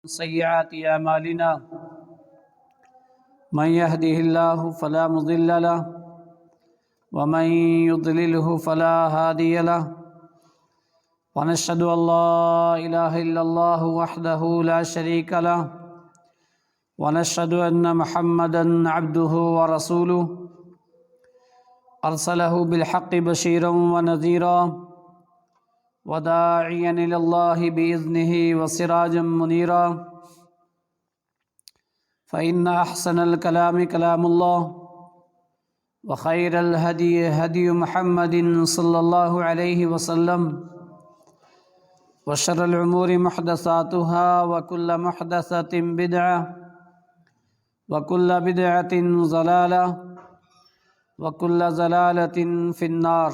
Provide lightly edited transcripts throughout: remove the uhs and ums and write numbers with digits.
سيئات أعمالنا من يهده الله فلا مضل له ومن يضلله فلا هادي له ونشهد أن لا إله إلا الله وحده لا شريك له ونشهد أن محمدًا عبده ورسوله أرسله بالحق بشيرا ونذيرا وداعيا إلى الله بإذنه وسراجا منيرا فإن أحسن الكلام كلام الله وخير الهدي هدي محمد صلى الله عليه وسلم وشر الأمور محدثاتها وكل محدثة بدعة وكل بدعة ضلالة وكل ضلالة في النار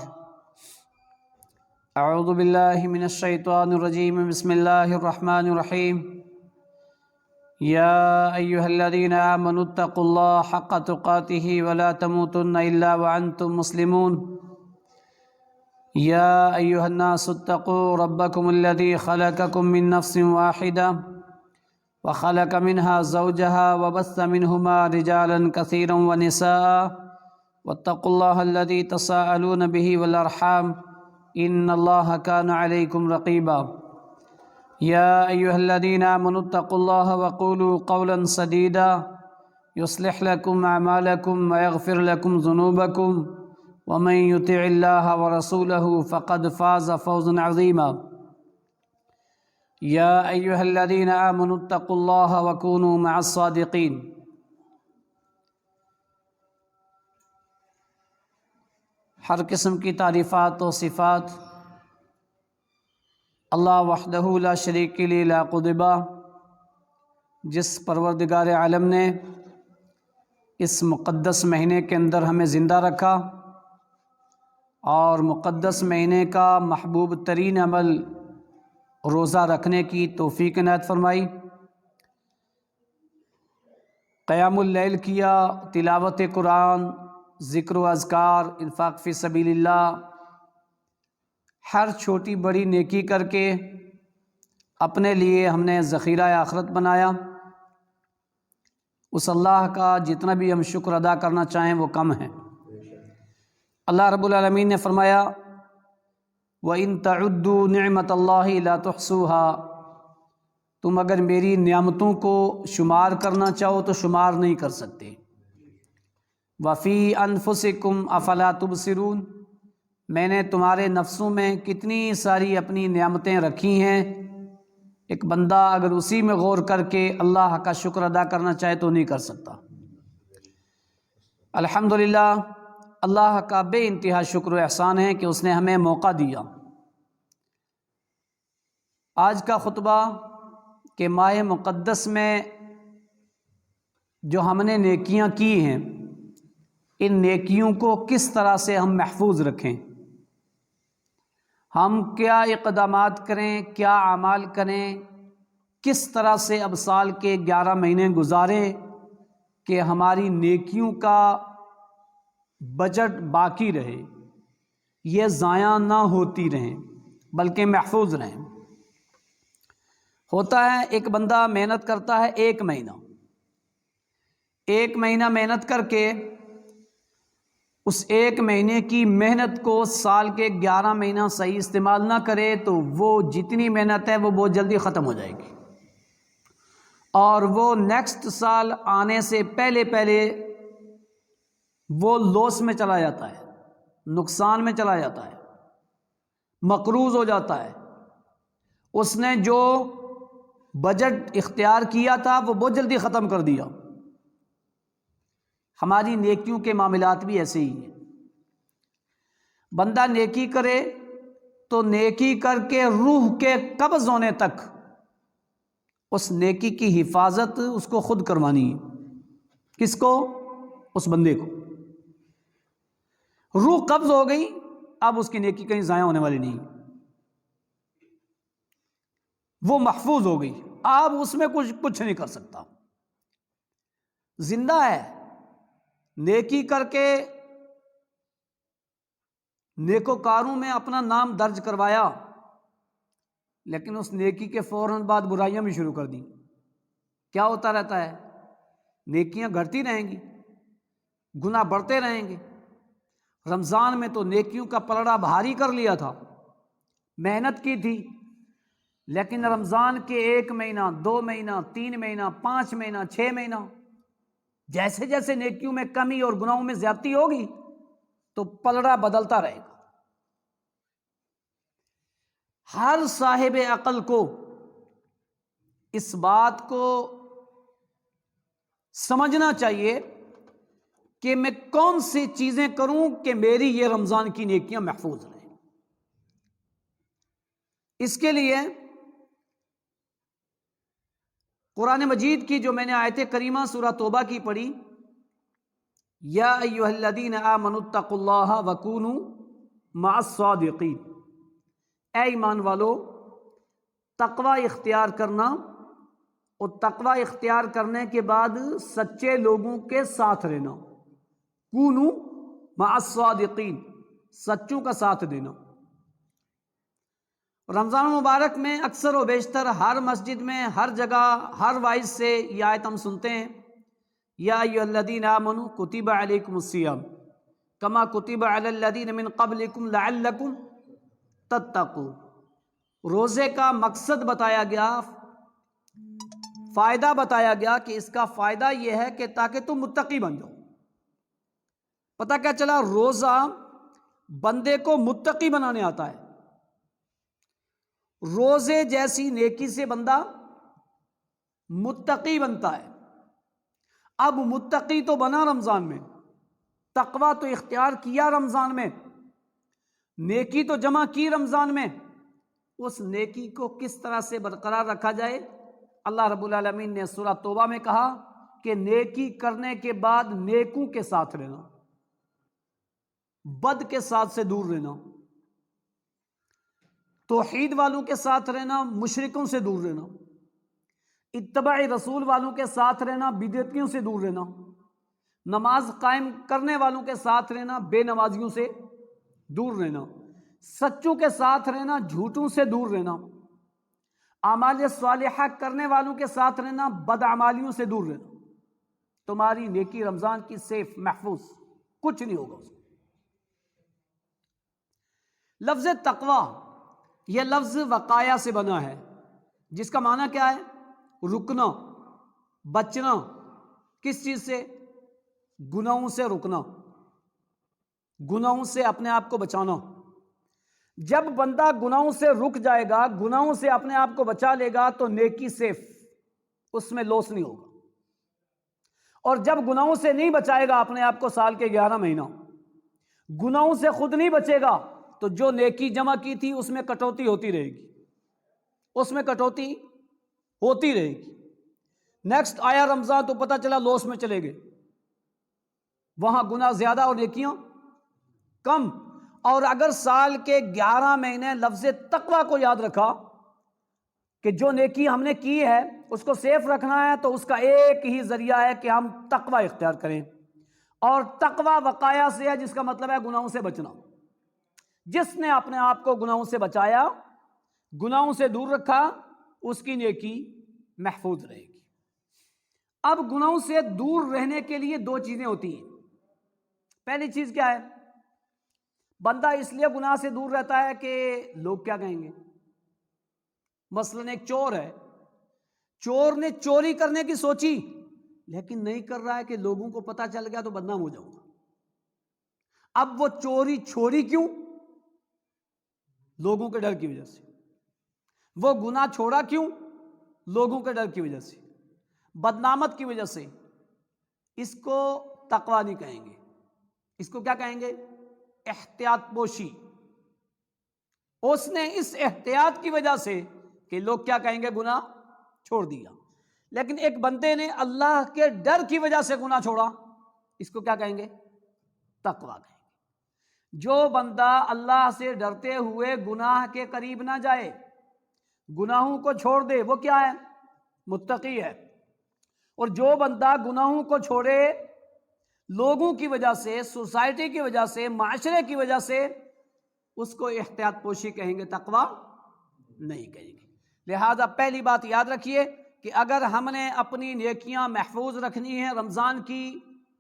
أعوذ بالله من الشيطان الرجيم بسم الله الرحمن الرحيم يا أيها الذين آمنوا اتقوا الله حق تقاته ولا تموتن إلا وأنتم مسلمون يا أيها الناس اتقوا ربكم الذي خلقكم من نفس واحدة وخلق منها زوجها وبث منهما رجالا كثيرا ونساء واتقوا الله الذي تساءلون به والأرحام إن الله كان عليكم رقيبا يا أيها الذين آمنوا اتقوا الله وقولوا قولا سديدا يصلح لكم أعمالكم ويغفر لكم ذنوبكم ومن يطع الله ورسوله فقد فاز فوزا عظيما يا أيها الذين آمنوا اتقوا الله وكونوا مع الصادقين ہر قسم کی تعریفات و صفات اللہ وحدہ لا شریک کے لیے لا قدبہ، جس پروردگار عالم نے اس مقدس مہینے کے اندر ہمیں زندہ رکھا اور مقدس مہینے کا محبوب ترین عمل روزہ رکھنے کی توفیق عنایت فرمائی، قیام اللیل کیا، تلاوت قرآن، ذکر و اذکار، انفاق فی سبیل اللہ، ہر چھوٹی بڑی نیکی کر کے اپنے لیے ہم نے ذخیرہ آخرت بنایا۔ اس اللہ کا جتنا بھی ہم شکر ادا کرنا چاہیں وہ کم ہے۔ اللہ رب العالمین نے فرمایا وَإِن تَعُدُّوا نِعْمَةَ اللَّهِ لَا تُحْصُوهَا، تم اگر میری نعمتوں کو شمار کرنا چاہو تو شمار نہیں کر سکتے۔ وَفِي أَنفُسِكُمْ أَفَلَا تُبْصِرُونَ، میں نے تمہارے نفسوں میں کتنی ساری اپنی نعمتیں رکھی ہیں، ایک بندہ اگر اسی میں غور کر کے اللہ کا شکر ادا کرنا چاہے تو نہیں کر سکتا۔ الحمدللہ، اللہ کا بے انتہا شکر و احسان ہے کہ اس نے ہمیں موقع دیا۔ آج کا خطبہ کہ ماہ مقدس میں جو ہم نے نیکیاں کی ہیں، ان نیکیوں کو کس طرح سے ہم محفوظ رکھیں، ہم کیا اقدامات کریں، کیا اعمال کریں، کس طرح سے اب سال کے 11 مہینے گزاریں کہ ہماری نیکیوں کا بجٹ باقی رہے، یہ ضائع نہ ہوتی رہیں بلکہ محفوظ رہیں۔ ہوتا ہے ایک بندہ محنت کرتا ہے ایک مہینہ محنت کر کے اس ایک مہینے کی محنت کو سال کے 11 مہینہ صحیح استعمال نہ کرے تو وہ جتنی محنت ہے وہ بہت جلدی ختم ہو جائے گی، اور وہ نیکسٹ سال آنے سے پہلے وہ لوس میں چلا جاتا ہے، نقصان میں چلا جاتا ہے، مقروض ہو جاتا ہے۔ اس نے جو بجٹ اختیار کیا تھا وہ بہت جلدی ختم کر دیا۔ ہماری نیکیوں کے معاملات بھی ایسے ہی ہیں۔ بندہ نیکی کرے تو نیکی کر کے روح کے قبض ہونے تک اس نیکی کی حفاظت اس کو خود کروانی ہے۔ کس کو؟ اس بندے کو۔ روح قبض ہو گئی، اب اس کی نیکی کہیں ضائع ہونے والی نہیں، وہ محفوظ ہو گئی، اب اس میں کچھ نہیں کر سکتا، زندہ ہے۔ نیکی کر کے نیکوکاروں میں اپنا نام درج کروایا، لیکن اس نیکی کے فوراً بعد برائیاں بھی شروع کر دیں۔ کیا ہوتا رہتا ہے؟ نیکیاں گھٹتی رہیں گی، گناہ بڑھتے رہیں گے۔ رمضان میں تو نیکیوں کا پلڑا بھاری کر لیا تھا، محنت کی تھی، لیکن رمضان کے 1 مہینہ، 2 مہینہ، 3 مہینہ، 5 مہینہ، 6 مہینہ، جیسے جیسے نیکیوں میں کمی اور گناہوں میں زیادتی ہوگی تو پلڑا بدلتا رہے گا۔ ہر صاحب عقل کو اس بات کو سمجھنا چاہیے کہ میں کون سی چیزیں کروں کہ میری یہ رمضان کی نیکیاں محفوظ رہیں۔ اس کے لیے قرآن مجید کی جو میں نے آیت کریمہ سورہ توبہ کی پڑھی، یا ایھا الذین آمنوا اتقوا اللہ وکونوا مع الصادقین، اے ایمان والو تقوی اختیار کرنا، اور تقوی اختیار کرنے کے بعد سچے لوگوں کے ساتھ رہنا، کونوا مع الصادقین، سچوں کا ساتھ دینا۔ رمضان مبارک میں اکثر و بیشتر ہر مسجد میں، ہر جگہ، ہر وائس سے یہ آیت ہم سنتے ہیں، یا ایھا الذین آمنوا کتب علیکم الصیام کما کتب علی الذین من قبلکم لعلکم تتقون۔ روزے کا مقصد بتایا گیا، فائدہ بتایا گیا کہ اس کا فائدہ یہ ہے کہ تاکہ تم متقی بن جاؤ۔ پتہ کیا چلا؟ روزہ بندے کو متقی بنانے آتا ہے۔ روزے جیسی نیکی سے بندہ متقی بنتا ہے۔ اب متقی تو بنا رمضان میں، تقویٰ تو اختیار کیا رمضان میں، نیکی تو جمع کی رمضان میں، اس نیکی کو کس طرح سے برقرار رکھا جائے؟ اللہ رب العالمین نے سورہ توبہ میں کہا کہ نیکی کرنے کے بعد نیکوں کے ساتھ رہنا، بد کے ساتھ سے دور رہنا، توحید والوں کے ساتھ رہنا، مشرکوں سے دور رہنا، اتباع رسول والوں کے ساتھ رہنا، بدعتیوں سے دور رہنا، نماز قائم کرنے والوں کے ساتھ رہنا، بے نمازیوں سے دور رہنا، سچوں کے ساتھ رہنا، جھوٹوں سے دور رہنا، اعمال صالحہ کرنے والوں کے ساتھ رہنا، بدعمالیوں سے دور رہنا۔ تمہاری نیکی رمضان کی سیف، محفوظ، کچھ نہیں ہوگا اس کو۔ لفظ تقوی یہ لفظ وقایا سے بنا ہے، جس کا معنی کیا ہے؟ رکنا، بچنا۔ کس چیز سے؟ گناہوں سے رکنا، گناہوں سے اپنے آپ کو بچانا۔ جب بندہ گناہوں سے رک جائے گا، گناہوں سے اپنے آپ کو بچا لے گا تو نیکی سیف، اس میں لوس نہیں ہوگا۔ اور جب گناہوں سے نہیں بچائے گا اپنے آپ کو سال کے 11 مہینہ، گناہوں سے خود نہیں بچے گا تو جو نیکی جمع کی تھی اس میں کٹوتی ہوتی رہے گی، اس میں کٹوتی ہوتی رہے گی۔ نیکسٹ آیا رمضان تو پتہ چلا لوس میں چلے گئے، وہاں گناہ زیادہ اور نیکیاں کم۔ اور اگر سال کے 11 مہینے لفظ تقوی کو یاد رکھا کہ جو نیکی ہم نے کی ہے اس کو سیف رکھنا ہے، تو اس کا ایک ہی ذریعہ ہے کہ ہم تقوی اختیار کریں، اور تقوی وقایا سے ہے، جس کا مطلب ہے گناہوں سے بچنا۔ جس نے اپنے آپ کو گناہوں سے بچایا، گناہوں سے دور رکھا، اس کی نیکی محفوظ رہے گی۔ اب گناہوں سے دور رہنے کے لیے 2 چیزیں ہوتی ہیں۔ پہلی چیز کیا ہے؟ بندہ اس لیے گناہ سے دور رہتا ہے کہ لوگ کیا کہیں گے۔ مثلاً ایک چور ہے، چور نے چوری کرنے کی سوچی لیکن نہیں کر رہا ہے کہ لوگوں کو پتہ چل گیا تو بدنام ہو جاؤں گا۔ اب وہ چوری چھوڑی کیوں؟ لوگوں کے ڈر کی وجہ سے۔ وہ گناہ چھوڑا کیوں؟ لوگوں کے ڈر کی وجہ سے، بدنامت کی وجہ سے۔ اس کو تقوی نہیں کہیں گے، اس کو کیا کہیں گے؟ احتیاط پوشی۔ اس نے اس احتیاط کی وجہ سے کہ لوگ کیا کہیں گے گناہ چھوڑ دیا۔ لیکن ایک بندے نے اللہ کے ڈر کی وجہ سے گناہ چھوڑا، اس کو کیا کہیں گے؟ تقوی کہیں گے۔ جو بندہ اللہ سے ڈرتے ہوئے گناہ کے قریب نہ جائے، گناہوں کو چھوڑ دے، وہ کیا ہے؟ متقی ہے۔ اور جو بندہ گناہوں کو چھوڑے لوگوں کی وجہ سے، سوسائٹی کی وجہ سے، معاشرے کی وجہ سے، اس کو احتیاط پوشی کہیں گے، تقوی نہیں کہیں گے۔ لہذا پہلی بات یاد رکھیے کہ اگر ہم نے اپنی نیکیاں محفوظ رکھنی ہیں رمضان کی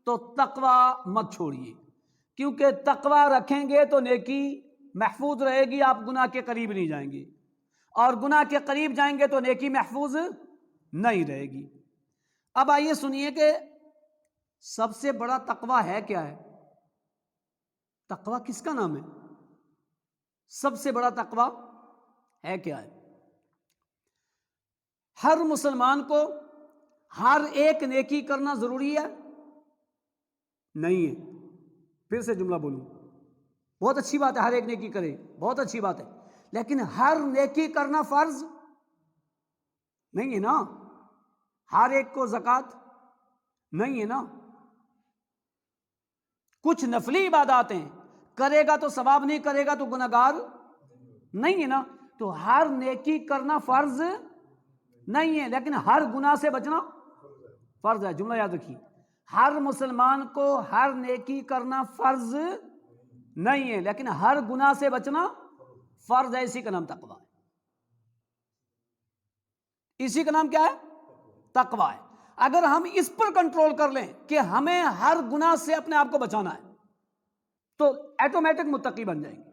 تو تقوی مت چھوڑیے، کیونکہ تقوی رکھیں گے تو نیکی محفوظ رہے گی، آپ گناہ کے قریب نہیں جائیں گے، اور گناہ کے قریب جائیں گے تو نیکی محفوظ نہیں رہے گی۔ اب آئیے سنیے کہ سب سے بڑا تقوی ہے کیا ہے؟ تقوی کس کا نام ہے؟ سب سے بڑا تقوی ہے کیا ہے؟ ہر مسلمان کو ہر ایک نیکی کرنا ضروری ہے؟ نہیں ہے۔ پھر سے جملہ بولوں، بہت اچھی بات ہے ہر ایک نیکی کرے، بہت اچھی بات ہے، لیکن ہر نیکی کرنا فرض نہیں ہے نا۔ ہر ایک کو زکوٰۃ نہیں ہے نا۔ کچھ نفلی عبادات ہیں، کرے گا تو ثواب، نہیں کرے گا تو گنہگار نہیں ہے نا۔ تو ہر نیکی کرنا فرض نہیں ہے، لیکن ہر گناہ سے بچنا فرض ہے۔ جملہ یاد رکھیے، ہر مسلمان کو ہر نیکی کرنا فرض نہیں ہے، لیکن ہر گناہ سے بچنا فرض ہے۔ اسی کا نام تقوی ہے، اسی کا نام کیا ہے؟ تقوی ہے۔ اگر ہم اس پر کنٹرول کر لیں کہ ہمیں ہر گناہ سے اپنے آپ کو بچانا ہے تو ایٹومیٹک متقی بن جائیں گے۔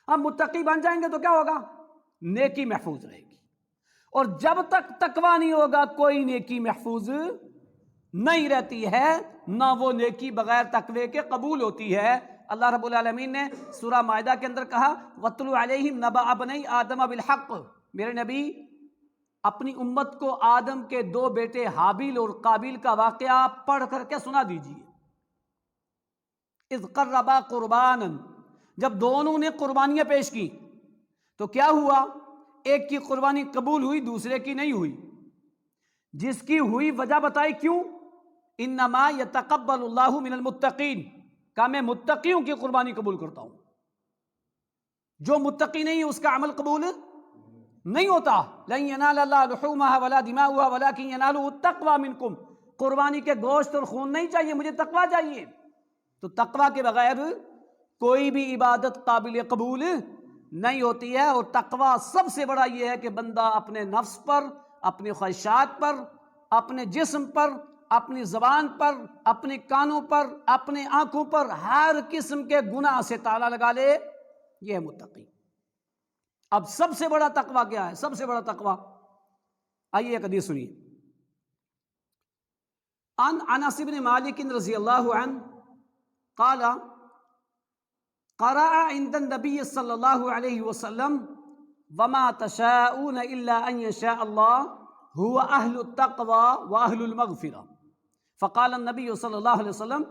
ہم متقی بن جائیں گے تو کیا ہوگا؟ نیکی محفوظ رہے گی، اور جب تک تقوی نہیں ہوگا کوئی نیکی محفوظ نہیں رہتی ہے، نہ وہ نیکی بغیر تقوی کے قبول ہوتی ہے۔ اللہ رب العالمین نے سورہ مائدہ کے اندر کہا وَاتْلُ عَلَيْهِمْ نَبَأَ ابْنَيْ آدَمَ بِالْحَقِّ، میرے نبی اپنی امت کو آدم کے دو بیٹے حابیل اور قابیل کا واقعہ پڑھ کر کے سنا دیجیے۔ اذ قربا قربانا، جب دونوں نے قربانیاں پیش کی تو کیا ہوا؟ ایک کی قربانی قبول ہوئی، دوسرے کی نہیں ہوئی۔ جس کی ہوئی وجہ بتائی کیوں؟ انما یتقبل اللہ من المتقین، کہ میں متقیوں کی قربانی قبول کرتا ہوں، جو متقی نہیں اس کا عمل قبول نہیں ہوتا۔ لن ینال اللہ لحومها ولا دماؤها ولکن ینالہ التقوی منکم، قربانی کے گوشت اور خون نہیں چاہیے، مجھے تقوی چاہیے۔ تو تقوی کے بغیر کوئی بھی عبادت قابل قبول نہیں ہوتی ہے۔ اور تقوی سب سے بڑا یہ ہے کہ بندہ اپنے نفس پر، اپنی خواہشات پر، اپنے جسم پر، اپنی زبان پر، اپنے کانوں پر، اپنے آنکھوں پر ہر قسم کے گناہ سے تالا لگا لے، یہ ہے متقی۔ اب سب سے بڑا تقوی کیا ہے؟ سب سے بڑا تقوی، آئیے ایک حدیث سنیے۔ عن انس بن مالک رضی اللہ عنہ قال قرأ عند النبي صلی اللہ علیہ وسلم وما تشاءون الا ان يشاء الله هو اهل التقوى واهل المغفرة، فقال النبي صلی اللہ علیہ وسلم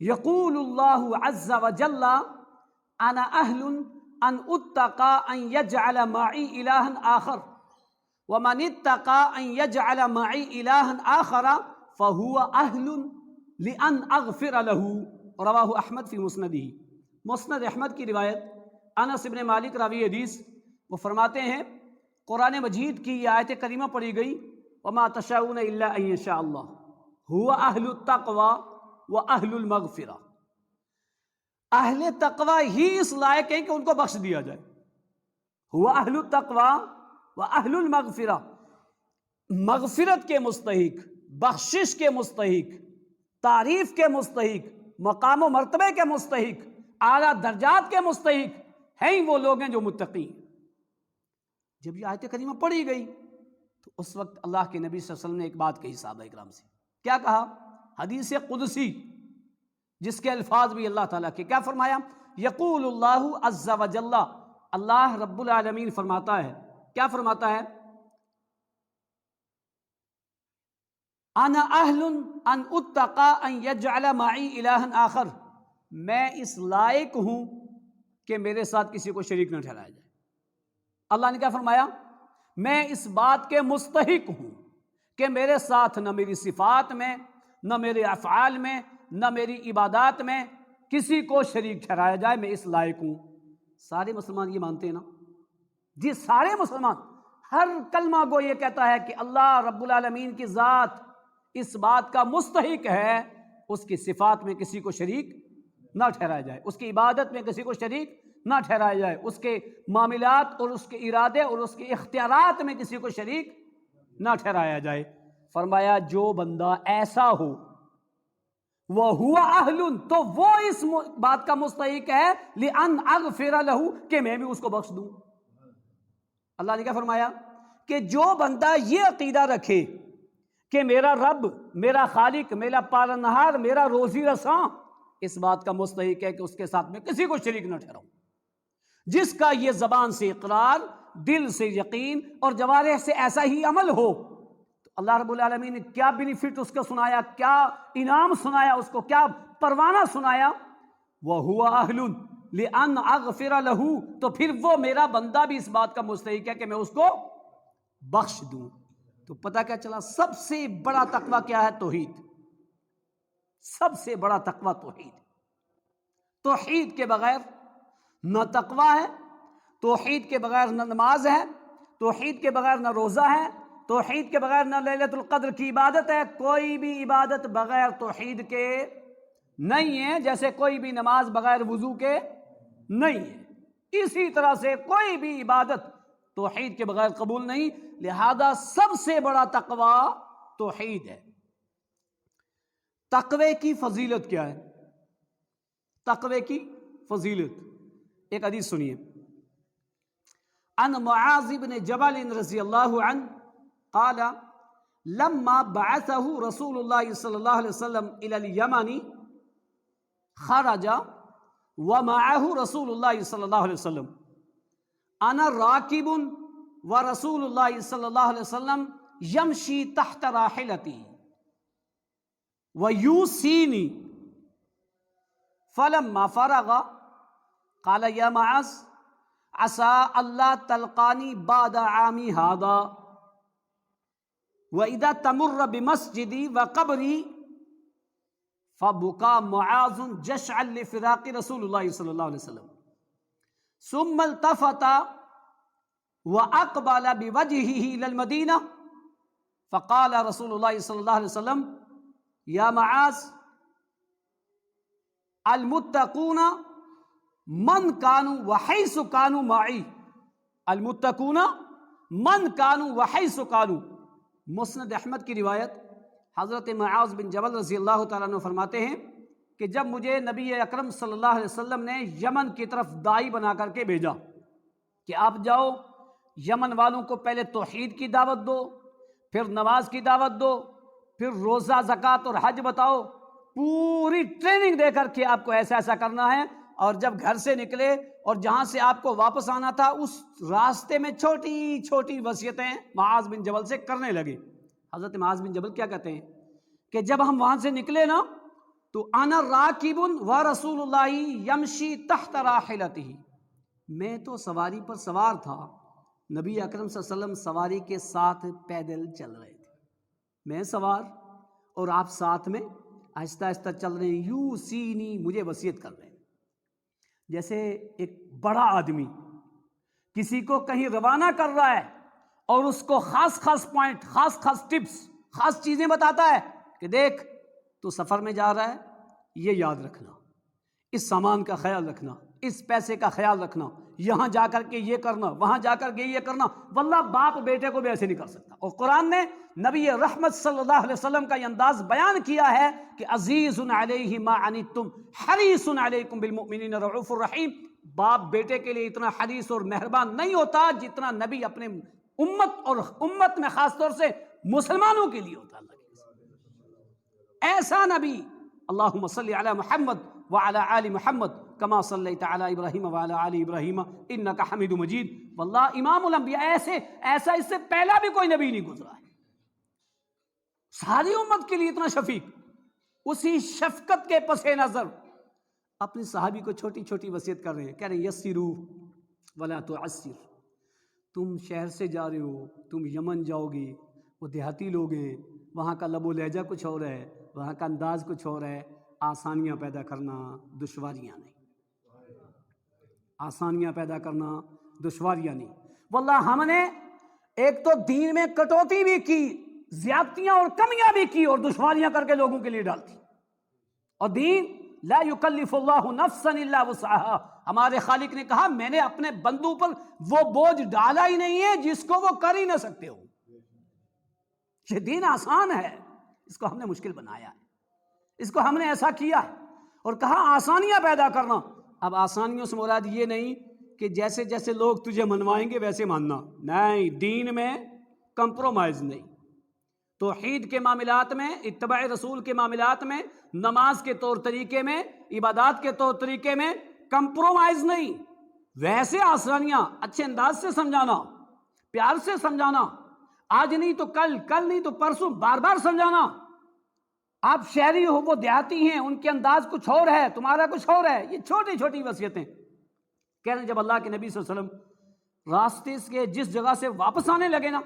يقول الله عز وجل انا اهل ان اتقى ان يجعل معي الها آخر ومن اتقى ان يجعل معي الها آخر فهو اهل لان اغفر له، رواہ احمد فی مسندہ، مسند احمد کی روایت، انس بن مالک راوی حدیث، وہ فرماتے ہیں قرآن مجید کی یہ آیت کریمہ پڑھی گئی وما تشاؤون الا ان یشاء اللہ هو اہل التقوی واہل المغفرہ، اہل تقوی ہی اس لائق ہیں کہ ان کو بخش دیا جائے۔ هو اہل التقوی واہل المغفرہ، مغفرت کے مستحق، بخشش کے مستحق، تعریف کے مستحق، مقام و مرتبے کے مستحق، اعلیٰ درجات کے مستحق ہیں وہ لوگ ہیں جو متقی ہیں۔ جب یہ آیت کریمہ پڑھی گئی تو اس وقت اللہ کے نبی صلی اللہ علیہ وسلم نے ایک بات کہی صحابہ اکرام سے، کیا کہا؟ حدیث قدسی جس کے الفاظ بھی اللہ تعالیٰ کے، کیا فرمایا؟ یقول اللہ عز وجل، اللہ رب العالمین فرماتا ہے، کیا فرماتا ہے؟ انا اہل ان اتقى ان يجعل معي الها آخر، میں اس لائق ہوں کہ میرے ساتھ کسی کو شریک نہ ٹھہرایا جائے۔ اللہ نے کیا فرمایا؟ میں اس بات کے مستحق ہوں کہ میرے ساتھ نہ میری صفات میں، نہ میرے افعال میں، نہ میری عبادات میں کسی کو شریک ٹھہرایا جائے، میں اس لائق ہوں۔ سارے مسلمان یہ مانتے ہیں نا؟ جی سارے مسلمان، ہر کلمہ گو یہ کہتا ہے کہ اللہ رب العالمین کی ذات اس بات کا مستحق ہے اس کی صفات میں کسی کو شریک نہ ٹھہرایا جائے، اس کی عبادت میں کسی کو شریک نہ ٹھہرایا جائے، اس کے معاملات اور اس کے ارادے اور اس کے اختیارات میں کسی کو شریک نہ ٹھہرایا جائے۔ فرمایا جو بندہ ایسا ہو وہ ہوا اہل، تو وہ اس بات کا مستحق ہے لأن اغفر لہ، کہ میں بھی اس کو بخش دوں۔ اللہ نے کیا فرمایا کہ جو بندہ یہ عقیدہ رکھے کہ میرا رب، میرا خالق، میرا پالنہار، میرا روزی رساں اس بات کا مستحق ہے کہ اس کے ساتھ میں کسی کو شریک نہ ٹھہراؤں، جس کا یہ زبان سے اقرار، دل سے یقین اور جوارح سے ایسا ہی عمل ہو، تو اللہ رب العالمین نے کیا بینیفٹ اس کو سنایا، کیا انعام سنایا، اس کو کیا پروانہ سنایا، وَهُوَ أَهْلٌ لِأَنْ أَغْفِرَ لَهُ، تو پھر وہ میرا بندہ بھی اس بات کا مستحق ہے کہ میں اس کو بخش دوں۔ تو پتہ کیا چلا؟ سب سے بڑا تقویٰ کیا ہے؟ توحید۔ سب سے بڑا تقویٰ توحید۔ توحید کے بغیر نہ تقویٰ ہے، توحید کے بغیر نہ نماز ہے، توحید کے بغیر نہ روزہ ہے، توحید کے بغیر نہ لیلۃ القدر کی عبادت ہے۔ کوئی بھی عبادت بغیر توحید کے نہیں ہے، جیسے کوئی بھی نماز بغیر وضو کے نہیں ہے، اسی طرح سے کوئی بھی عبادت توحید کے بغیر قبول نہیں۔ لہذا سب سے بڑا تقویٰ توحید ہے۔ تقوی کی فضیلت کیا ہے؟ تقوی کی فضیلت ایک حدیث سنیے، ان معاذ بن جبل رضی اللہ عنہ قال لما بعثه رسول اللہ صلی اللہ علیہ وسلم الى الیمن خرج ومعه رسول اللہ صلی اللہ علیہ وسلم انا راکب ورسول اللہ صلی اللہ علیہ وسلم یمشی تحت راحلتی ویوصینی فلما فرغ قال یا معاذ عسى اللہ تلقانی بعد عامی هذا وإذا تمر بمسجدی وقبری فبكى معاذ جشعا لفراق رسول اللہ صلی اللہ علیہ وسلم ثم التفت وأقبل بوجهه إلى المدینہ فقال رسول اللہ صلی اللہ علیہ وسلم یا معاذ المتقون من كانوا وحيث كانوا معي، المتقون من كانوا وحيث كانوا۔ مسند احمد کی روایت، حضرت معاذ بن جبل رضی اللہ تعالیٰ عنہ فرماتے ہیں کہ جب مجھے نبی اکرم صلی اللہ علیہ وسلم نے یمن کی طرف داعی بنا کر کے بھیجا کہ آپ جاؤ یمن والوں کو پہلے توحید کی دعوت دو، پھر نماز کی دعوت دو، پھر روزہ، زکوٰۃ اور حج بتاؤ، پوری ٹریننگ دے کر کے آپ کو ایسا ایسا کرنا ہے۔ اور جب گھر سے نکلے اور جہاں سے آپ کو واپس آنا تھا اس راستے میں چھوٹی چھوٹی وصیتیں معاذ بن جبل سے کرنے لگے۔ حضرت معاذ بن جبل کیا کہتے ہیں کہ جب ہم وہاں سے نکلے نا تو انا راکب و رسول اللہ یمشی تحت راحلتہ، میں تو سواری پر سوار تھا، نبی اکرم صلی اللہ علیہ وسلم سواری کے ساتھ پیدل چل رہے تھے، میں سوار اور آپ ساتھ میں آہستہ آہستہ چل رہے ہیں، یوں سینی مجھے وصیت کر رہے ہیں۔ جیسے ایک بڑا آدمی کسی کو کہیں روانہ کر رہا ہے اور اس کو خاص خاص پوائنٹ، خاص خاص ٹپس، خاص چیزیں بتاتا ہے کہ دیکھ تو سفر میں جا رہا ہے، یہ یاد رکھنا، اس سامان کا خیال رکھنا، اس پیسے کا خیال رکھنا، یہاں جا کر کے یہ کرنا، وہاں جا کر کے یہ کرنا۔ واللہ باپ بیٹے کو بھی ایسے نہیں کر سکتا۔ اور قرآن نے نبی رحمت صلی اللہ علیہ وسلم کا یہ انداز بیان کیا ہے کہ عزیز علیہ ما عنتم حریص علیکم بالمؤمنین رؤوف الرحیم۔ باپ بیٹے کے لیے اتنا حریص اور مہربان نہیں ہوتا جتنا نبی اپنے امت اور امت میں خاص طور سے مسلمانوں کے لیے ہوتا۔ ایسا نبی، اللہم صلی علی محمد وعلی آل محمد کما صلیت علی ابراہیم وعلی آل ابراہیم انک حمید مجید۔ واللہ امام الانبیاء ایسا اس سے پہلا بھی کوئی نبی نہیں گزرا ہے، ساری امت کے لیے اتنا شفیق۔ اسی شفقت کے پس نظر اپنے صحابی کو چھوٹی چھوٹی وصیت کر رہے ہیں، کہہ رہے ہیں یسرو ولا تعسر، تم شہر سے جا رہے ہو، تم یمن جاؤ گے، وہ دیہاتی لوگ ہیں، وہاں کا لب و لہجہ کچھ اور ہے، وہاں کا انداز کچھ اور ہے، آسانیاں پیدا کرنا، دشواریاں نہیں، آسانیاں پیدا کرنا، دشواریاں نہیں۔ واللہ ہم نے ایک تو دین میں کٹوتی بھی کی، زیادتیاں اور کمیاں بھی کی، اور دشواریاں کر کے لوگوں کے لیے ڈالتی۔ اور دین لا یکلف اللہ نفسا الا وسعها، ہمارے خالق نے کہا میں نے اپنے بندوں پر وہ بوجھ ڈالا ہی نہیں ہے جس کو وہ کر ہی نہ سکتے ہو۔ یہ دین آسان ہے، اس کو ہم نے مشکل بنایا ہے، اس کو ہم نے ایسا کیا ہے اور کہا آسانیاں پیدا کرنا۔ اب آسانیوں سے مراد یہ نہیں کہ جیسے جیسے لوگ تجھے منوائیں گے ویسے ماننا، نہیں، دین میں کمپرومائز نہیں، توحید کے معاملات میں، اتباع رسول کے معاملات میں، نماز کے طور طریقے میں، عبادات کے طور طریقے میں کمپرومائز نہیں، ویسے آسانیاں اچھے انداز سے سمجھانا، پیار سے سمجھانا، آج نہیں تو کل، کل نہیں تو پرسوں، بار بار سمجھانا۔ آپ شہری ہو، وہ دیہاتی ہیں، ان کے انداز کچھ اور ہے، تمہارا کچھ اور ہے، یہ چھوٹی چھوٹی وصیتیں کہہ رہے ہیں۔ جب اللہ کے نبی صلی اللہ علیہ وسلم راستے کے جس جگہ سے واپس آنے لگے نا،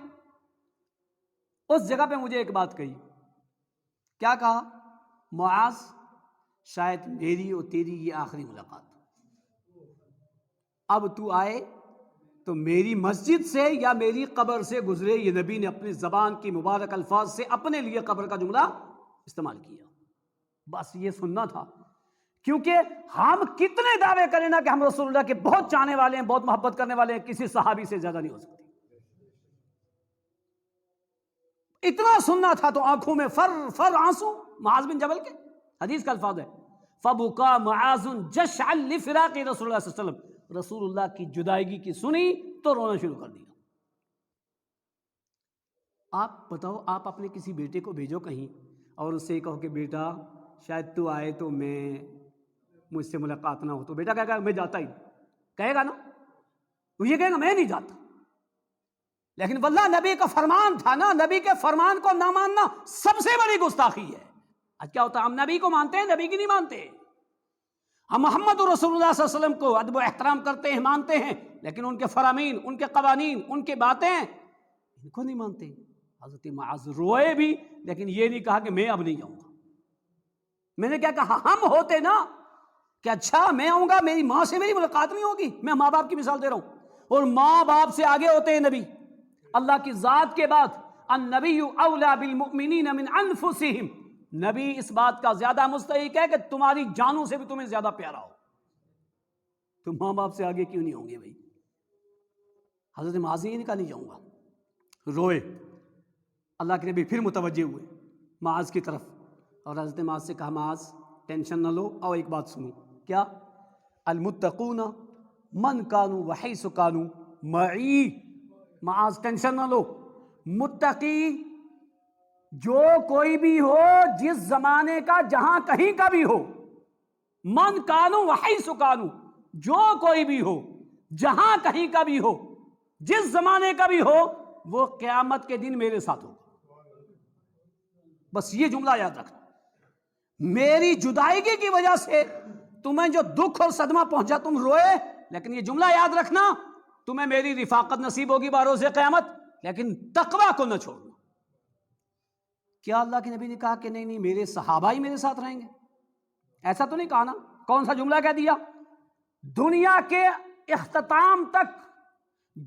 اس جگہ پہ مجھے ایک بات کہی، کیا کہا؟ معاذ، شاید میری اور تیری یہ آخری ملاقات، اب تو آئے تو میری مسجد سے یا میری قبر سے گزرے۔ یہ نبی نے اپنی زبان کی مبارک الفاظ سے اپنے لیے قبر کا جملہ استعمال کیا، بس یہ سننا تھا، کیونکہ ہم کتنے دعوے کریں نا کہ ہم رسول اللہ کے بہت چاہنے والے ہیں، بہت محبت کرنے والے ہیں، کسی صحابی سے زیادہ نہیں ہو سکتی۔ اتنا سننا تھا تو آنکھوں میں فر فر آنسو، معاذ بن جبل کے حدیث کا الفاظ ہے، فبکا معاذ جشعا لفراق رسول اللہ صلی اللہ علیہ وسلم، رسول اللہ کی جدائیگی کی سنی تو رونا شروع کر دیا۔ آپ بتاؤ، آپ اپنے کسی بیٹے کو بھیجو کہیں اور اس سے کہو کہ بیٹا شاید تو آئے تو میں مجھ سے ملاقات نہ ہو، تو بیٹا کہے گا میں جاتا ہی، کہے گا نا، وہ یہ کہے گا میں نہیں جاتا۔ لیکن واللہ نبی کا فرمان تھا نا، نبی کے فرمان کو نہ ماننا سب سے بڑی گستاخی ہے۔ آج کیا ہوتا ہے، ہم نبی کو مانتے ہیں، نبی کی نہیں مانتے، ہم محمد رسول اللہ صلی اللہ علیہ وسلم کو ادب و احترام کرتے ہیں، مانتے ہیں، لیکن ان کے فرامین، ان کے قوانین، ان کی باتیں ان کو نہیں مانتے۔ حضرت معاذ روئے بھی، لیکن یہ نہیں کہا کہ میں اب نہیں جاؤں گا۔ میں نے کیا کہا، ہم ہوتے نا کہ اچھا میں آؤں گا، میری ماں سے میری ملاقات نہیں ہوگی، میں ماں باپ کی مثال دے رہا ہوں، اور ماں باپ سے آگے ہوتے ہیں نبی، اللہ کی ذات کے بعد النبی اولا بالمؤمنین من انفسہم، نبی اس بات کا زیادہ مستحق ہے کہ تمہاری جانوں سے بھی تمہیں زیادہ پیارا ہو، تو ماں باپ سے آگے کیوں نہیں ہوں گے بھائی؟ حضرت معاذ نے کہا نہیں جاؤں گا، روئے۔ اللہ کے نبی پھر متوجہ ہوئے معاذ کی طرف، اور حضرت معاذ سے کہا معاذ ٹینشن نہ لو، اور ایک بات سنو، کیا؟ المتقون من کانوا وحیث کانوا معی، معاذ ٹینشن نہ لو، متقی جو کوئی بھی ہو، جس زمانے کا، جہاں کہیں کا بھی ہو، من کانوا وحیث کانوا، جو کوئی بھی ہو، جہاں کہیں کا بھی ہو، جس زمانے کا بھی ہو، وہ قیامت کے دن میرے ساتھ ہوگا۔ بس یہ جملہ یاد رکھنا، میری جدائیگی کی وجہ سے تمہیں جو دکھ اور صدمہ پہنچا تم روئے، لیکن یہ جملہ یاد رکھنا، تمہیں میری رفاقت نصیب ہوگی بروز قیامت، لیکن تقویٰ کو نہ چھوڑنا۔ کیا اللہ کے نبی نے کہا کہ نہیں نہیں میرے صحابہ ہی میرے ساتھ رہیں گے؟ ایسا تو نہیں کہا نا۔ کون سا جملہ کہہ دیا؟ دنیا کے اختتام تک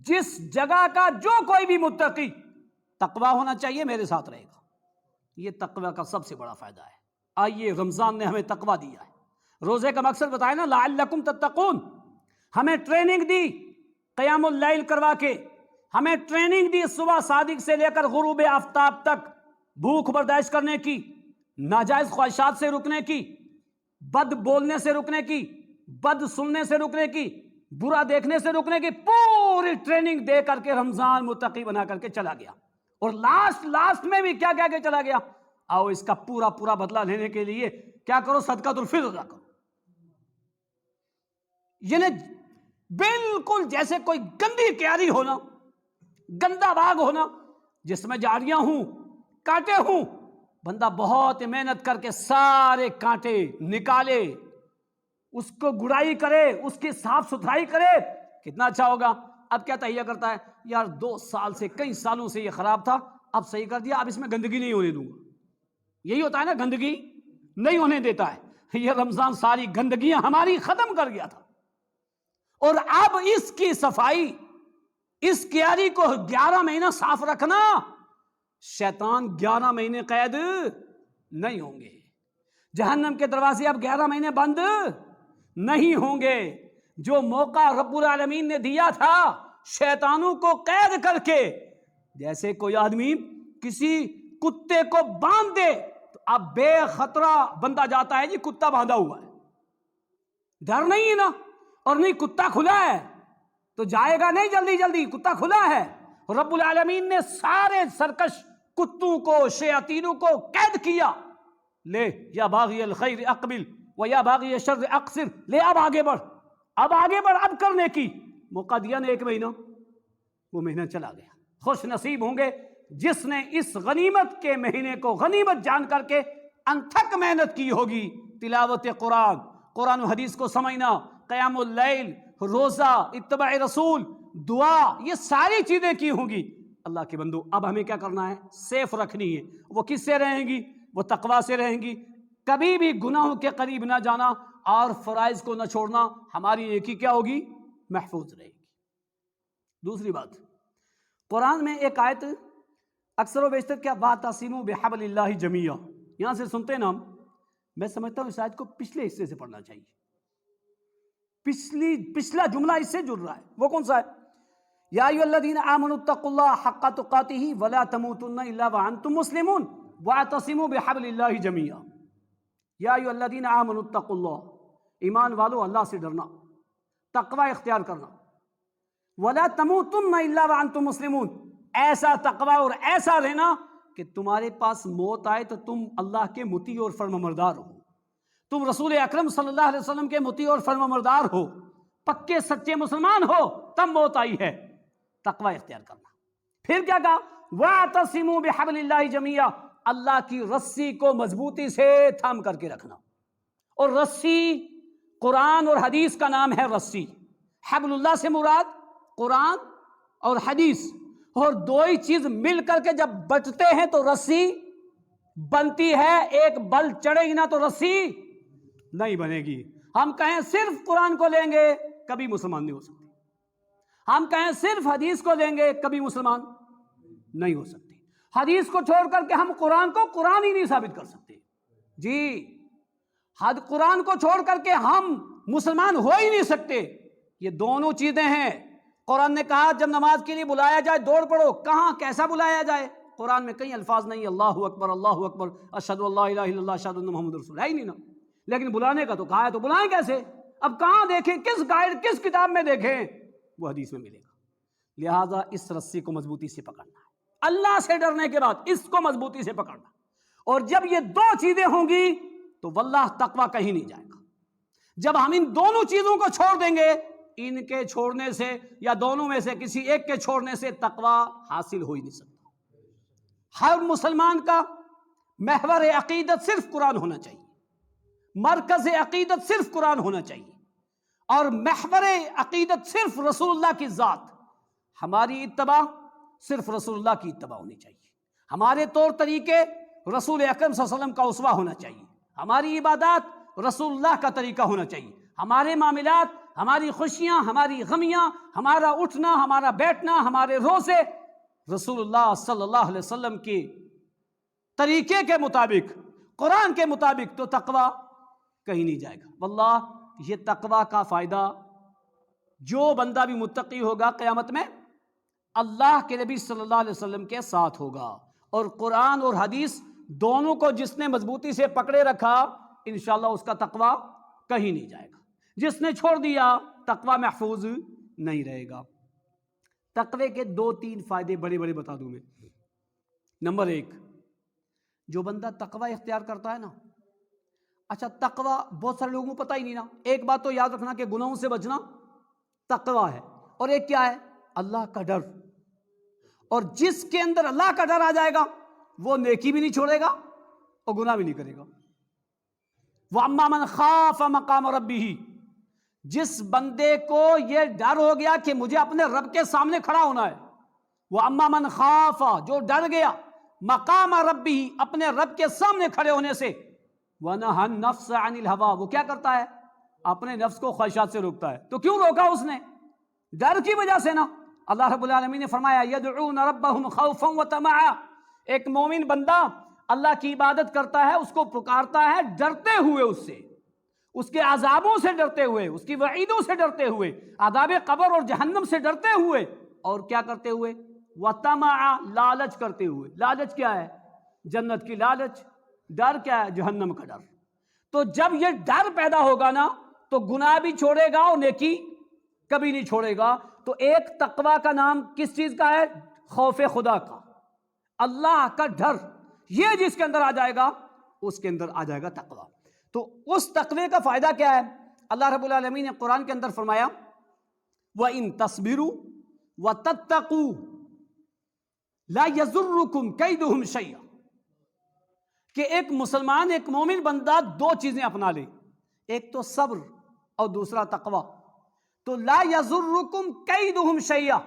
جس جگہ کا جو کوئی بھی متقی تقویٰ ہونا چاہیے میرے ساتھ رہے گا۔ یہ تقویٰ کا سب سے بڑا فائدہ ہے۔ آئیے، رمضان نے ہمیں تقویٰ دیا ہے، روزے کا مقصد بتایا نا، لعلکم تتقون، ہمیں ٹریننگ دی قیام اللیل کروا کے، ہمیں ٹریننگ دی صبح صادق سے لے کر غروب آفتاب تک بھوک برداشت کرنے کی، ناجائز خواہشات سے رکنے کی، بد بولنے سے رکنے کی، بد سننے سے رکنے کی، برا دیکھنے سے رکنے کی، پوری ٹریننگ دے کر کے رمضان متقی بنا کر کے چلا گیا۔ اور لاسٹ میں بھی کیا کہہ کے چلا گیا؟ آؤ اس کا پورا پورا بدلہ لینے کے لیے کیا کرو؟ صدقۃ الفطر ادا کرو۔ یعنی بالکل جیسے کوئی گندی کیاری ہونا، گندا باغ ہونا جس میں جاریاں ہوں، کانٹے ہوں، بندہ بہت محنت کر کے سارے کانٹے نکالے، اس کو گڑائی کرے، اس کی صاف ستھرائی کرے، کتنا اچھا ہوگا۔ اب کیا تہیہ کرتا ہے؟ یار 2 سال سے، کئی سالوں سے یہ خراب تھا، اب صحیح کر دیا، اب اس میں گندگی نہیں ہونے دوں گا۔ یہی ہوتا ہے نا، گندگی نہیں ہونے دیتا ہے۔ یہ رمضان ساری گندگیاں ہماری ختم کر گیا تھا، اور اب اس کی صفائی، اس کیاری کو 11 مہینہ صاف رکھنا، شیطان 11 مہینے قید نہیں ہوں گے، جہنم کے دروازے اب 11 مہینے بند نہیں ہوں گے۔ جو موقع رب العالمین نے دیا تھا شیطانوں کو قید کر کے، جیسے کوئی آدمی کسی کتے کو باندھ دے تو اب بے خطرہ بندہ جاتا ہے جی کتا باندھا ہوا ہے، ڈر نہیں ہے نا، اور نہیں کتا کھلا ہے تو جائے گا نہیں جلدی جلدی، کتا کھلا ہے۔ رب العالمین نے سارے سرکش کتوں کو، شیاطینوں کو قید کیا، لے یا باغی الخیر اقبل و یا باغی الشر اقصر، لے اب آگے بڑھ، اب آگے بڑھ، اب کرنے کی موقع دیا نے 1 مہینہ، وہ مہینہ چلا گیا۔ خوش نصیب ہوں گے جس نے اس غنیمت کے مہینے کو غنیمت جان کر کے انتھک محنت کی ہوگی، تلاوت قرآن، قرآن و حدیث کو سمجھنا، قیام اللیل، روزہ، اتباع رسول، دعا، یہ ساری چیزیں کی ہوں گی۔ اللہ کے بندو اب ہمیں کیا کرنا ہے؟ سیف رکھنی ہے۔ وہ کس سے رہیں گی؟ وہ تقوی سے رہیں گی، کبھی بھی گناہوں کے قریب نہ جانا اور فرائض کو نہ چھوڑنا، ہماری نیکی کیا ہوگی؟ محفوظ رہے گی۔ دوسری بات، قرآن میں ایک آیت اکثر و بیشتر کیا وَاعْتَصِمُوا بِحَبْلِ اللَّهِ جَمِيعًا، یہاں سے سنتے ہیں نا ہم، میں سمجھتا ہوں اس آیت کو پچھلے حصے سے پڑھنا چاہیے، پچھلا جملہ اس سے جڑ رہا ہے۔ وہ کون سا ہے؟ یا ایھا الذین آمنوا اتقوا اللہ حق تقاتہ ولا تموتن الا وانتم مسلمون واعتصموا بحبل اللہ جميعا۔ یا ایھا الذین آمنوا اتقوا اللہ، ایمان والو اللہ سے ڈرنا، تقوی اختیار کرنا، ولا تموتن الا وانتم مسلمون، ایسا تقوی اور ایسا رہنا کہ تمہارے پاس موت آئے تو تم اللہ کے مطیع اور فرمانبردار ہو، تم رسول اکرم صلی اللہ علیہ وسلم کے مطیع اور فرمانبردار ہو، پکے سچے مسلمان ہو، تب موت آئی ہے۔ تقوی اختیار کرنا۔ پھر کیا کہا؟ وَاعْتَصِمُوا بِحَبْلِ اللَّهِ جَمِيعًا، اللہ کی رسی کو مضبوطی سے تھام کر کے رکھنا۔ اور رسی، قرآن اور حدیث کا نام ہے رسی۔ حبل اللہ سے مراد قرآن اور حدیث، اور دو ہی چیز مل کر کے جب بٹتے ہیں تو رسی بنتی ہے۔ ایک بل چڑھے گی نا تو رسی نہیں بنے گی۔ ہم کہیں صرف قرآن کو لیں گے، کبھی مسلمان نہیں ہو سکتے۔ ہم کہیں صرف حدیث کو لیں گے، کبھی مسلمان نہیں ہو سکتے۔ حدیث کو چھوڑ کر کے ہم قرآن کو قرآن ہی نہیں ثابت کر سکتے جی، قرآن کو چھوڑ کر کے ہم مسلمان ہو ہی نہیں سکتے۔ یہ دونوں چیزیں ہیں۔ قرآن نے کہا جب نماز کے لیے بلایا جائے دوڑ پڑو، کہاں کیسا بلایا جائے؟ قرآن میں کئی الفاظ نہیں، اللہ اکبر، اللہ اکبر، اشہد ان لا الہ الا اللہ، اشہد ان محمد رسول، ہے ہی نہیں نا۔ لیکن بلانے کا تو کہا ہے، تو بلائیں کیسے؟ اب کہاں دیکھیں، کس گائیڈ، کس کتاب میں دیکھیں؟ وہ حدیث میں ملے گا۔ لہٰذا اس رسی کو مضبوطی سے پکڑنا ہے، اللہ سے ڈرنے کے بعد اس کو مضبوطی سے پکڑنا، اور جب یہ دو چیزیں ہوں گی تو واللہ تقوی کہیں نہیں جائے گا۔ جب ہم ان دونوں چیزوں کو چھوڑ دیں گے، ان کے چھوڑنے سے یا دونوں میں سے کسی ایک کے چھوڑنے سے تقوی حاصل ہو ہی نہیں سکتا۔ ہر مسلمان کا محور عقیدت صرف قرآن ہونا چاہیے، مرکز عقیدت صرف قرآن ہونا چاہیے، اور محور عقیدت صرف رسول اللہ کی ذات۔ ہماری اتباع صرف رسول اللہ کی اتباع ہونی چاہیے، ہمارے طور طریقے رسول اکرم صلی اللہ علیہ وسلم کا اسوہ ہونا چاہیے، ہماری عبادات رسول اللہ کا طریقہ ہونا چاہیے، ہمارے معاملات، ہماری خوشیاں، ہماری غمیاں، ہمارا اٹھنا، ہمارا بیٹھنا، ہمارے روزے رسول اللہ صلی اللہ علیہ وسلم کے طریقے کے مطابق، قرآن کے مطابق، تو تقوی کہیں نہیں جائے گا۔ واللہ یہ تقوی کا فائدہ، جو بندہ بھی متقی ہوگا قیامت میں اللہ کے نبی صلی اللہ علیہ وسلم کے ساتھ ہوگا، اور قرآن اور حدیث دونوں کو جس نے مضبوطی سے پکڑے رکھا انشاءاللہ اس کا تقوی کہیں نہیں جائے گا۔ جس نے چھوڑ دیا تقوی محفوظ نہیں رہے گا۔ تقوی کے 2-3 فائدے بڑے بڑے بتا دوں میں۔ نمبر 1، جو بندہ تقوی اختیار کرتا ہے نا، اچھا تقوی بہت سارے لوگوں کو پتہ ہی نہیں نا۔ ایک بات تو یاد رکھنا کہ گناہوں سے بچنا تقوی ہے، اور ایک کیا ہے؟ اللہ کا ڈر۔ اور جس کے اندر اللہ کا ڈر آ جائے گا وہ نیکی بھی نہیں چھوڑے گا اور گناہ بھی نہیں کرے گا۔ وَأَمَّا مَنْ خَافَ مَقَامَ رَبِّهِ، جس بندے کو یہ ڈر ہو گیا کہ مجھے اپنے رب کے سامنے کھڑا ہونا ہے، وَأَمَّا مَنْ خَافَ، جو ڈر گیا، مقام ربی، اپنے رب کے سامنے کھڑے ہونے سے، وَنَهَى النَّفْسَ عَنِ الْهَوَىٰ، وہ کیا کرتا ہے؟ اپنے نفس کو خواہشات سے روکتا ہے۔ تو کیوں روکا اس نے؟ ڈر کی وجہ سے نا۔ اللہ رب العالمین نے فرمایا يَدْعُونَ رَبَّهُمْ خَوْفًا وَطَمَعًا، ایک مومن بندہ اللہ کی عبادت کرتا ہے، اس کو پکارتا ہے ڈرتے ہوئے، اس سے، اس کے عذابوں سے ڈرتے ہوئے، اس کی وعیدوں سے ڈرتے ہوئے، عذاب قبر اور جہنم سے ڈرتے ہوئے، اور کیا کرتے ہوئے؟ وَطَمَعًا، لالچ کرتے ہوئے۔ لالچ کیا ہے؟ جنت کی لالچ، ڈر کیا ہے؟ جہنم کا ڈر۔ تو جب یہ ڈر پیدا ہوگا نا تو گناہ بھی چھوڑے گا اور نیکی کبھی نہیں چھوڑے گا۔ تو ایک تقوی کا نام کس چیز کا ہے؟ خوف خدا کا، اللہ کا ڈر۔ یہ جس کے اندر آ جائے گا اس کے اندر آ جائے گا تقوی۔ تو اس تقوی کا فائدہ کیا ہے؟ اللہ رب العالمین نے قرآن کے اندر فرمایا وَإِن تَصْبِرُوا وَتَتَّقُوا لَا يَضُرُّكُمْ كَيْدُهُمْ شَيْئًا، کہ ایک مسلمان، ایک مومن بندہ دو چیزیں اپنا لے، ایک تو صبر اور دوسرا تقوی۔ تو لا یضرکم کیدہم شیئا،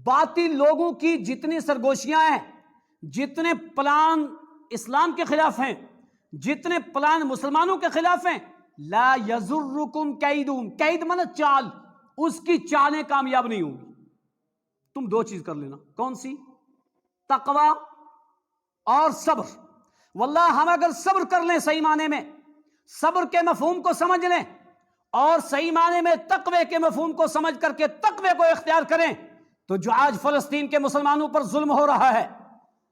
باطل لوگوں کی جتنی سرگوشیاں ہیں، جتنے پلان اسلام کے خلاف ہیں، جتنے پلان مسلمانوں کے خلاف ہیں، لا یضرکم کیدہم، کید مانا چال، اس کی چالیں کامیاب نہیں ہوں گی۔ تم دو چیز کر لینا، کون سی؟ تقوی اور صبر۔ واللہ ہم اگر صبر کر لیں، صحیح معنی میں صبر کے مفہوم کو سمجھ لیں اور صحیح معنی میں تقوی کے مفہوم کو سمجھ کر کے تقوی کو اختیار کریں، تو جو آج فلسطین کے مسلمانوں پر ظلم ہو رہا ہے،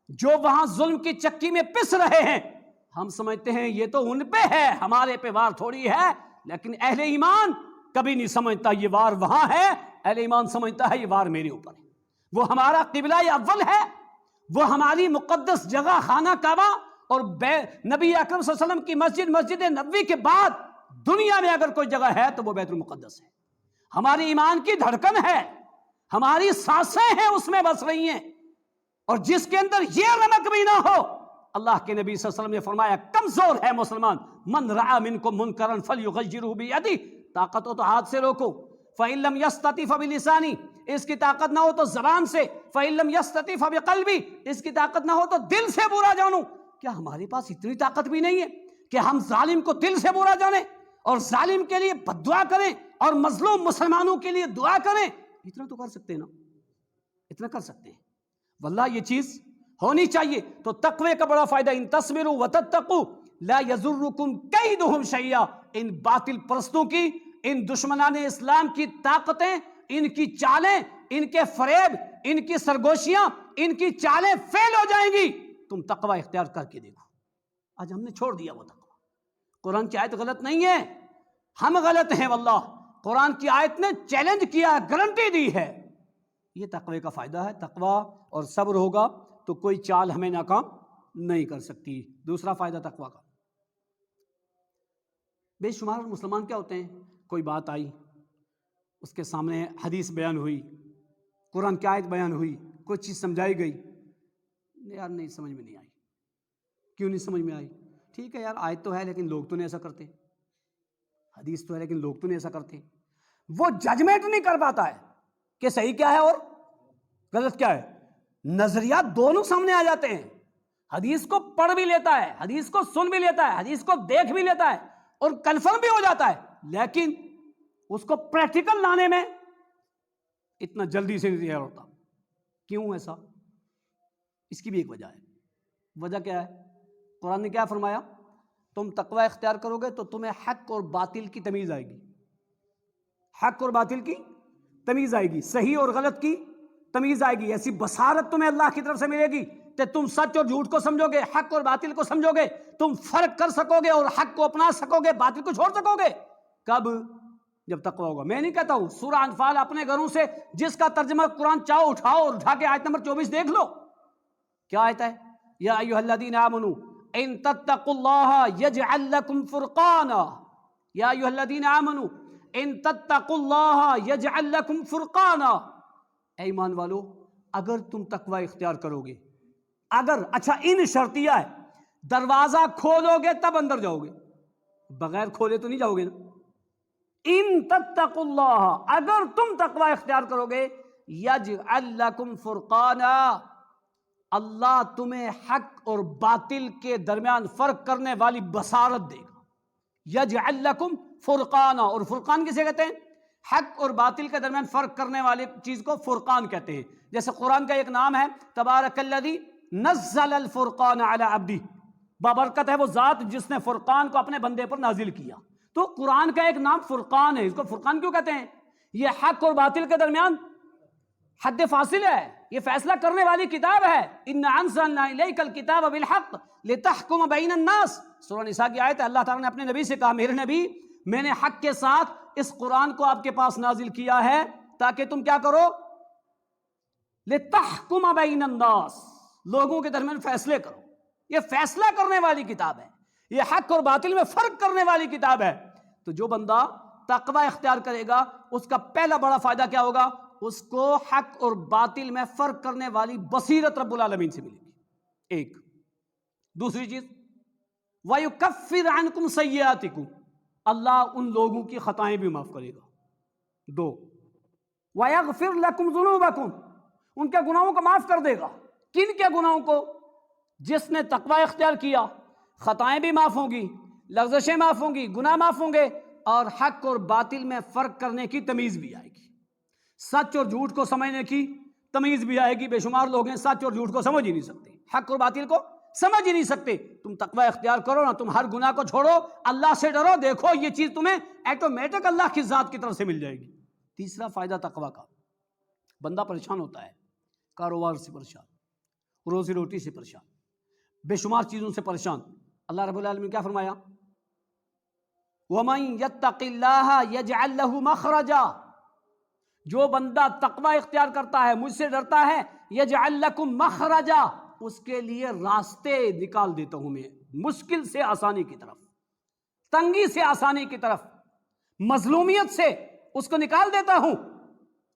جو وہاں ظلم کی چکی میں پس رہے ہیں، ہم سمجھتے ہیں یہ تو ان پہ ہے، ہمارے پہ وار تھوڑی ہے۔ لیکن اہل ایمان کبھی نہیں سمجھتا یہ وار وہاں ہے، اہل ایمان سمجھتا ہے یہ وار میرے اوپر ہے۔ وہ ہمارا قبلہ اول ہے، وہ ہماری مقدس جگہ خانہ کعبہ اور نبی اکرم صلی اللہ علیہ وسلم کی مسجد، مسجد نبوی کے بعد دنیا میں اگر کوئی جگہ ہے تو وہ بیت المقدس ہے۔ ہماری ایمان کی دھڑکن ہے، ہماری سانسیں ہیں اس میں بس رہی ہیں، اور جس کے اندر یہ رمق بھی نہ ہو، اللہ کے نبی صلی اللہ علیہ وسلم نے فرمایا کمزور ہے مسلمان، من رعا منکم منکرا فلیغیرہ بیدہ، طاقت ہو تو ہاتھ سے روکو، فإن لم یستطع فبلسانہ، اس کی طاقت نہ ہو تو زبان سے، فإن لم یستطع فبقلبہ، اس کی طاقت نہ ہو تو دل سے برا جانو۔ کیا ہمارے پاس اتنی طاقت بھی نہیں ہے کہ ہم ظالم کو دل سے برا جانیں اور ظالم کے لیے بد دعا کریں اور مظلوم مسلمانوں کے لیے دعا کریں؟ اتنا تو کر سکتے ہیں نا، اتنا کر سکتے ہیں۔ واللہ یہ چیز ہونی چاہیے۔ تو تقوی کا بڑا فائدہ، ان تصبروا وتتقوا لا یضرکم کیدہم شیئا، ان باطل پرستوں کی، ان دشمنان اسلام کی طاقتیں، ان کی چالیں، ان کے فریب، ان کی سرگوشیاں، ان کی چالیں فیل ہو جائیں گی۔ تم تقوی اختیار کر کے دیکھو۔ آج ہم نے چھوڑ دیا وہ تقوی۔ قرآن کی آیت غلط نہیں ہے، ہم غلط ہیں واللہ۔ قرآن کی آیت نے چیلنج کیا ہے، گارنٹی دی ہے۔ یہ تقوی کا فائدہ ہے، تقوی اور صبر ہوگا تو کوئی چال ہمیں ناکام نہیں کر سکتی۔ دوسرا فائدہ تقوی کا، بے شمار مسلمان کیا ہوتے ہیں، کوئی بات آئی، اس کے سامنے حدیث بیان ہوئی، قرآن کی آیت بیان ہوئی، کوئی چیز سمجھائی گئی، یار نہیں سمجھ میں نہیں آئی۔ کیوں نہیں سمجھ میں آئی؟ ٹھیک ہے یار، آیت تو ہے لیکن لوگ تو نہیں ایسا کرتے، حدیث تو ہے لیکن لوگ تو نہیں ایسا کرتے۔ وہ ججمنٹ نہیں کر پاتا ہے کہ صحیح کیا ہے اور غلط کیا ہے۔ نظریات دونوں سامنے آ جاتے ہیں، حدیث کو پڑھ بھی لیتا ہے، حدیث کو سن بھی لیتا ہے، حدیث کو دیکھ بھی لیتا ہے اور کنفرم بھی ہو جاتا ہے، لیکن اس کو پریکٹیکل لانے میں اتنا جلدی سے نہیں تیار ہوتا۔ کیوں ایسا؟ اس کی بھی ایک وجہ ہے۔ وجہ کیا ہے؟ قرآن نے کیا فرمایا؟ تم تقوی اختیار کرو گے تو تمہیں حق اور باطل کی تمیز آئے گی، حق اور باطل کی تمیز آئے گی، صحیح اور غلط کی تمیز آئے گی۔ ایسی بصارت تمہیں اللہ کی طرف سے ملے گی کہ تم سچ اور جھوٹ کو سمجھو گے، حق اور باطل کو سمجھو گے، تم فرق کر سکو گے اور حق کو اپنا سکو گے، باطل کو چھوڑ سکو گے۔ کب؟ جب تقوی ہوگا۔ میں نہیں کہتا ہوں، سورہ انفال اپنے گھروں سے جس کا ترجمہ قرآن چاہو اٹھاؤ اور اٹھا کے آیت نمبر 24 دیکھ لو۔ کیا آیت ہے؟ یا ایھا الذین آمنوا ان تتقوا اللہ یجعل لکم فرقانا، یا ایھا الذین آمنوا ان تتقوا اللہ یجعل لکم فرقانا، اے ایمان والو اگر تم تقوی اختیار کرو گے، اگر، اچھا ان شرطیہ ہے، دروازہ کھولو گے تب اندر جاؤ گے، بغیر کھولے تو نہیں جاؤ گے نا۔ ان تتقوا اللہ، اگر تم تقوی اختیار کرو گے، یجعل لکم فرقانا، اللہ تمہیں حق اور باطل کے درمیان فرق کرنے والی بصارت دے گا۔ یجعل لکم فرقانا، اور فرقان کسے کہتے ہیں؟ حق اور باطل کے درمیان فرق کرنے والی چیز کو فرقان کہتے ہیں۔ جیسے قرآن کا ایک نام ہے تبارک الذی نزل الفرقان علی عبدہ، بابرکت ہے وہ ذات جس نے فرقان کو اپنے بندے پر نازل کیا۔ تو قرآن کا ایک نام فرقان ہے، اس کو فرقان کیوں کہتے ہیں؟ یہ حق اور باطل کے درمیان حد فاصل ہے، یہ فیصلہ کرنے والی کتاب ہے. اِنَّا أَنزَلْنَا إِلَيْكَ الْكِتَابَ بِالْحَقِّ لِتَحْكُمَ بَيْنَ النَّاسِ. سورہ نساء کی آیت ہے. اللہ تعالیٰ نے اپنے نبی سے کہا میرے نبی میں نے حق کے ساتھ اس قرآن کو آپ کے پاس نازل کیا ہے تاکہ تم کیا کرو؟ لِتَحْكُمَ بَيْنَ النَّاسِ، لوگوں کے درمیان فیصلے کرو. یہ فیصلہ کرنے والی کتاب ہے، یہ حق اور باطل میں فرق کرنے والی کتاب ہے. تو جو بندہ تقوی اختیار کرے گا اس کا پہلا بڑا فائدہ کیا ہوگا؟ اس کو حق اور باطل میں فرق کرنے والی بصیرت رب العالمین سے ملے گی. ایک. دوسری چیز وَيُكَفِّرْ عَنْكُمْ سَيِّئَاتِكُمْ، اللہ ان لوگوں کی خطائیں بھی معاف کرے گا. دو. وَيَغْفِرْ لَكُمْ ذُنُوبَكُمْ، ان کے گناہوں کو معاف کر دے گا. کن کے گناہوں کو؟ جس نے تقوی اختیار کیا خطائیں بھی معاف ہوں گی، لغزشیں معاف ہوں گی، گناہ معاف ہوں گے، اور حق اور باطل میں فرق کرنے کی تمیز بھی آئے گی. سچ اور جھوٹ کو سمجھنے کی تمیز بھی آئے گی. بے شمار لوگ ہیں سچ اور جھوٹ کو سمجھ ہی نہیں سکتے، حق اور باطل کو سمجھ ہی نہیں سکتے. تم تقوی اختیار کرو نا، تم ہر گناہ کو چھوڑو، اللہ سے ڈرو، دیکھو یہ چیز تمہیں ایٹومیٹک اللہ کی ذات کی طرف سے مل جائے گی. تیسرا فائدہ تقوی کا، بندہ پریشان ہوتا ہے، کاروبار سے پریشان، روزی روٹی سے پریشان، بے شمار چیزوں سے پریشان. اللہ رب العالمین کیا فرمایا؟ وَمَن يَتَّقِ اللَّهَ يَجْعَلْ لَهُ مَخْرَجًا، جو بندہ تقوی اختیار کرتا ہے، مجھ سے ڈرتا ہے، يَجْعَلْ لَكُمْ مَخْرَجًا، اس کے لیے راستے نکال دیتا ہوں میں، مشکل سے آسانی کی طرف، تنگی سے آسانی کی طرف، مظلومیت سے اس کو نکال دیتا ہوں،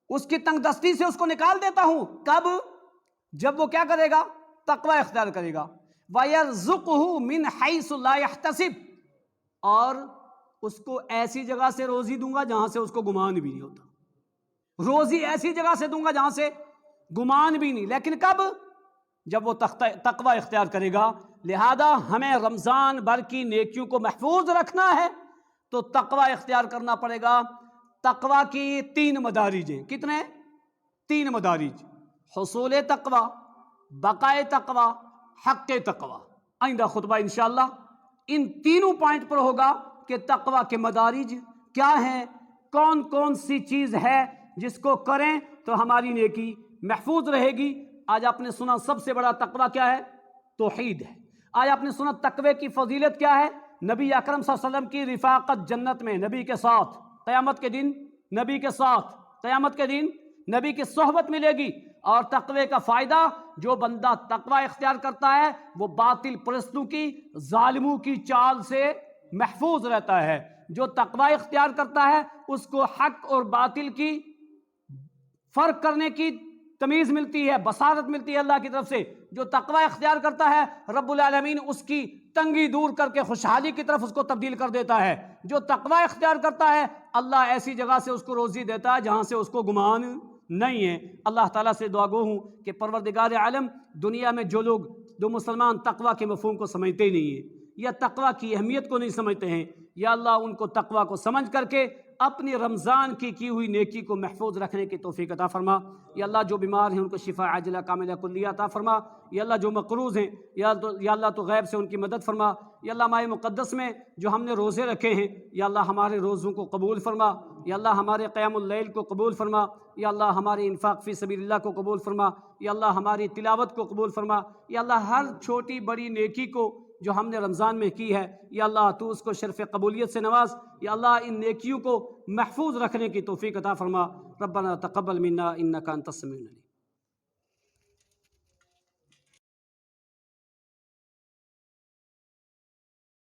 اس کی تنگ دستی سے اس کو نکال دیتا ہوں. کب؟ جب وہ کیا کرے گا؟ تقوی اختیار کرے گا. وَيَرْزُقُهُ مِنْ حَيْثُ لَا يَحْتَسِبُ، اور اس کو ایسی جگہ سے روزی دوں گا جہاں سے اس کو گمان بھی نہیں ہوتا. روزی ایسی جگہ سے دوں گا جہاں سے گمان بھی نہیں. لیکن کب؟ جب وہ تقوی اختیار کرے گا. لہذا ہمیں رمضان بھر کی نیکیوں کو محفوظ رکھنا ہے تو تقوی اختیار کرنا پڑے گا. تقوی کی 3 مدارج ہیں. کتنے؟ 3 مدارج: حصول تقوی، بقائے تقوی، حق تقوی. آئندہ خطبہ انشاءاللہ ان تینوں پوائنٹ پر ہوگا کہ تقوی کے مدارج کیا ہیں، کون کون سی چیز ہے جس کو کریں تو ہماری نیکی محفوظ رہے گی. آج آپ نے سنا سب سے بڑا تقوی کیا ہے؟ توحید ہے. آج آپ نے سنا تقوی کی فضیلت کیا ہے؟ نبی اکرم صلی اللہ علیہ وسلم کی رفاقت جنت میں، نبی کے ساتھ قیامت کے دن، نبی کے ساتھ قیامت کے دن نبی کی صحبت ملے گی. اور تقوی کا فائدہ، جو بندہ تقوی اختیار کرتا ہے وہ باطل پرستوں کی، ظالموں کی چال سے محفوظ رہتا ہے. جو تقوی اختیار کرتا ہے اس کو حق اور باطل کی فرق کرنے کی تمیز ملتی ہے، بصارت ملتی ہے اللہ کی طرف سے. جو تقوی اختیار کرتا ہے رب العالمین اس کی تنگی دور کر کے خوشحالی کی طرف اس کو تبدیل کر دیتا ہے. جو تقوی اختیار کرتا ہے اللہ ایسی جگہ سے اس کو روزی دیتا ہے جہاں سے اس کو گمان نہیں ہے. اللہ تعالیٰ سے دعا گو ہوں کہ پروردگار عالم، دنیا میں جو مسلمان تقوی کے مفہوم کو سمجھتے ہی نہیں ہیں یا تقوی کی اہمیت کو نہیں سمجھتے ہیں، یا اللہ ان کو تقوی کو سمجھ کر کے اپنی رمضان کی ہوئی نیکی کو محفوظ رکھنے کی توفیق عطا فرما. یا اللہ جو بیمار ہیں ان کو شفا عاجلہ کاملہ کلیہ عطا فرما. یا اللہ جو مقروض ہیں یا اللہ تو غیب سے ان کی مدد فرما. یا اللہ ماہ مقدس میں جو ہم نے روزے رکھے ہیں یا اللہ ہمارے روزوں کو قبول فرما. یا اللہ ہمارے قیام اللیل کو قبول فرما. یا اللہ ہمارے انفاق فی سبیل اللہ کو قبول فرما. یا اللہ ہماری تلاوت کو قبول فرما. یا اللہ ہر چھوٹی بڑی نیکی کو جو ہم نے رمضان میں کی ہے یا اللہ تو اس کو شرف قبولیت سے نواز. یا اللہ ان نیکیوں کو محفوظ رکھنے کی توفیق عطا فرما. ربنا تقبل منا انک انت السمیع العلیم.